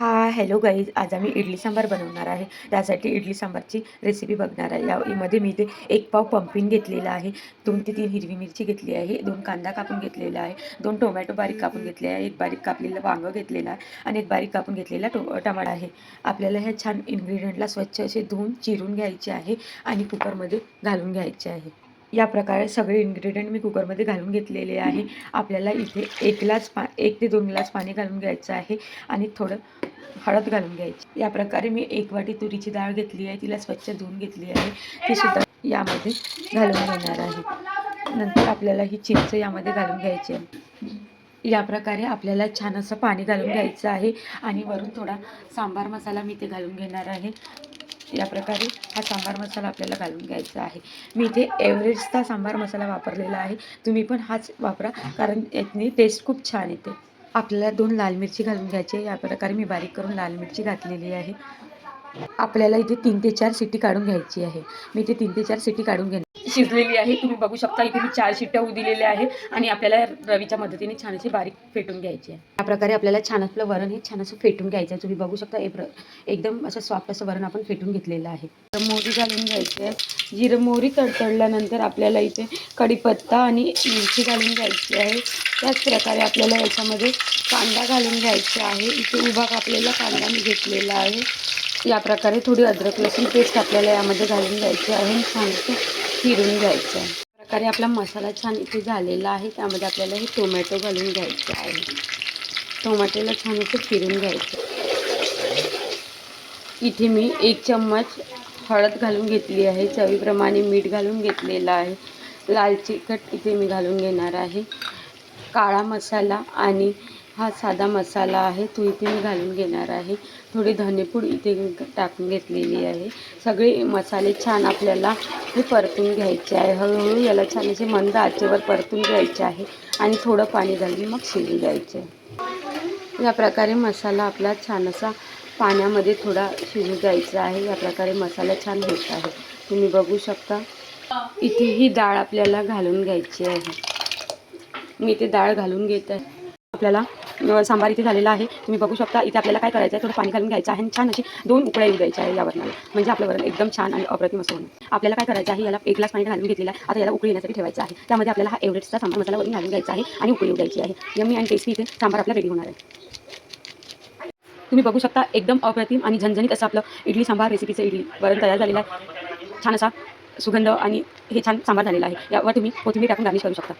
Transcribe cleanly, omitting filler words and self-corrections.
Hello guys, आज आम्ही इडली सांबार बनवणार आहे. त्यासाठी इडली सांबारची रेसिपी बघणार आहे. यामध्ये मी इथे 1 पाव पंपकिन घेतलेला आहे, 2 ते 3 हिरवी मिरची घेतली आहे, 2 कांदा कापून घेतलेला आहे, 2 टोमॅटो बारीक कापून घेतले आहे, 1 बारीक कापलेलं वांगं घेतलेलं आहे आणि 1 बारीक कापून घेतलेला टमाटा आहे. आपल्याला ह्या छान इन्ग्रेडियंटला स्वच्छ असे धुवून चिरून घ्यायचे आहे आणि कुकरमध्ये घालून घ्यायचे आहे. या प्रकारे सगळे इन्ग्रेडियंट मी कुकरमध्ये घालून घेतलेले आहे. आपल्याला इथे 1 ते 2 ग्लास पाणी घालून घ्यायचं आहे आणि थोडं हळद घालून घ्यायची. या प्रकारे मी 1 वाटी तुरीची डाळ घेतली आहे, तिला स्वच्छ धुवून घेतली आहे, ती सुद्धा यामध्ये घालून घेणार आहे. नंतर आपल्याला ही चिंच यामध्ये घालून घ्यायची आहे. या प्रकारे आपल्याला छान असं पाणी घालून घ्यायचं आहे आणि वरून थोडा सांबार मसाला मी ते घालून घेणार आहे. या प्रकारे हा सांबार मसाला आपल्याला घालून घ्यायचा आहे. मी इथे एव्हरेस्टचा सांबार मसाला वापरलेला आहे, तुम्ही पण हाच वापरा, कारण यातनी टेस्ट खूप छान येते. आपल्याला 2 लाल मिरची घालून घ्यायची आहे. या प्रकारे मी बारीक करून लाल मिरची घातलेली आहे. आपल्याला इथे 3 ते 4 शिट्टी काढून घ्यायची आहे. मी इथे 3 ते 4 शिट्टी काढून शिजलेली आहे. तुम्ही बघू शकता इथे मी 4 शिट्ट्या होऊ दिलेल्या आहे आणि आपल्याला रवीच्या मदतीने छान अशी बारीक फेटून घ्यायची आहे. या प्रकारे आपल्याला छान आपलं वरण हे छान असं फेटून घ्यायचं आहे. तुम्ही बघू शकता एकदम असं सॉफ्ट असं वरण आपण फेटून घेतलेलं आहे. मोहरी घालून घ्यायची आहे. जिरं मोहरी तडतडल्यानंतर आपल्याला इथे कढीपत्ता आणि मिरची घालून घ्यायची आहे. त्याच प्रकारे आपल्याला याच्यामध्ये कांदा घालून घ्यायचा आहे. इथे उभा कापलेला कांदा मी घेतलेला आहे. या प्रकारे थोडी अद्रक लसूण पेस्ट आपल्याला यामध्ये घालून घ्यायची आहे, छान फिरून घ्यायचं आहे. प्रकारे आपला मसाला छान इथे झालेला आहे. त्यामध्ये आपल्याला हे टोमॅटो घालून घ्यायचे आहे. टोमॅटोला छान असं फिरून घ्यायचं. इथे मी 1 चम्मच हळद घालून घेतली आहे, चवीप्रमाणे मीठ घालून घेतलेलं आहे, लाल तिखट इथे मी घालून घेणार आहे, काळा मसाला आणि हा साधा मसाला आहे तो इथे मी घालून घेणार आहे, थोडी धनेपूड इथे टाकून घेतलेली आहे. सगळे मसाले छान आपल्याला हे परतून घ्यायचे आहे. हळूहळू याला छान असे मंद आचेवर परतून घ्यायचे आहे आणि थोडं पाणी घालून मग शिजू द्यायचे. या प्रकारे मसाला आपला छान असा पाण्यामध्ये थोडा शिजू द्यायचा आहे. या प्रकारे मसाला छान होत आहे. तुम्ही बघू शकता इथे ही डाळ आपल्याला घालून घ्यायची आहे. मी इथे डाळ घालून घेत आहे. आपल्याला सांबार इथे झालेला आहे. तुम्ही बघू शकता इथे आपल्याला काय करायचं आहे, थोडं पाणी घालून घ्यायचं आहे आणि छान अशी 2 उकळ्या येऊ द्यायच्या आहे या वरणाला, म्हणजे आपलं वरण एकदम छान आणि अप्रतिम असं होणार. आपल्याला काय करायचं आहे, याला 1 ग्लास पाणी घालून घेतलेला आहे. आता याला उकळी येण्यासाठी ठेवायचं आहे. त्यामध्ये आपल्याला हा एव्हरेस्टचा सांबार मसाला वरून घालून घ्यायचा आहे आणि उकळी येऊ द्यायची आहे. यम्मी आणि टेस्टी इथे सांबार आपला रेडी होणार आहे. तुम्ही बघू शकता एकदम अप्रतिम आणि झणझणीत असं आपलं इडली सांबार रेसिपीचं इडली वरण तयार झालेलं आहे. छान असा सुगंध आणि हे छान सांबार झालेला आहे. यावर तुम्ही कोथिंबीर टाकून गार्निश करू शकता.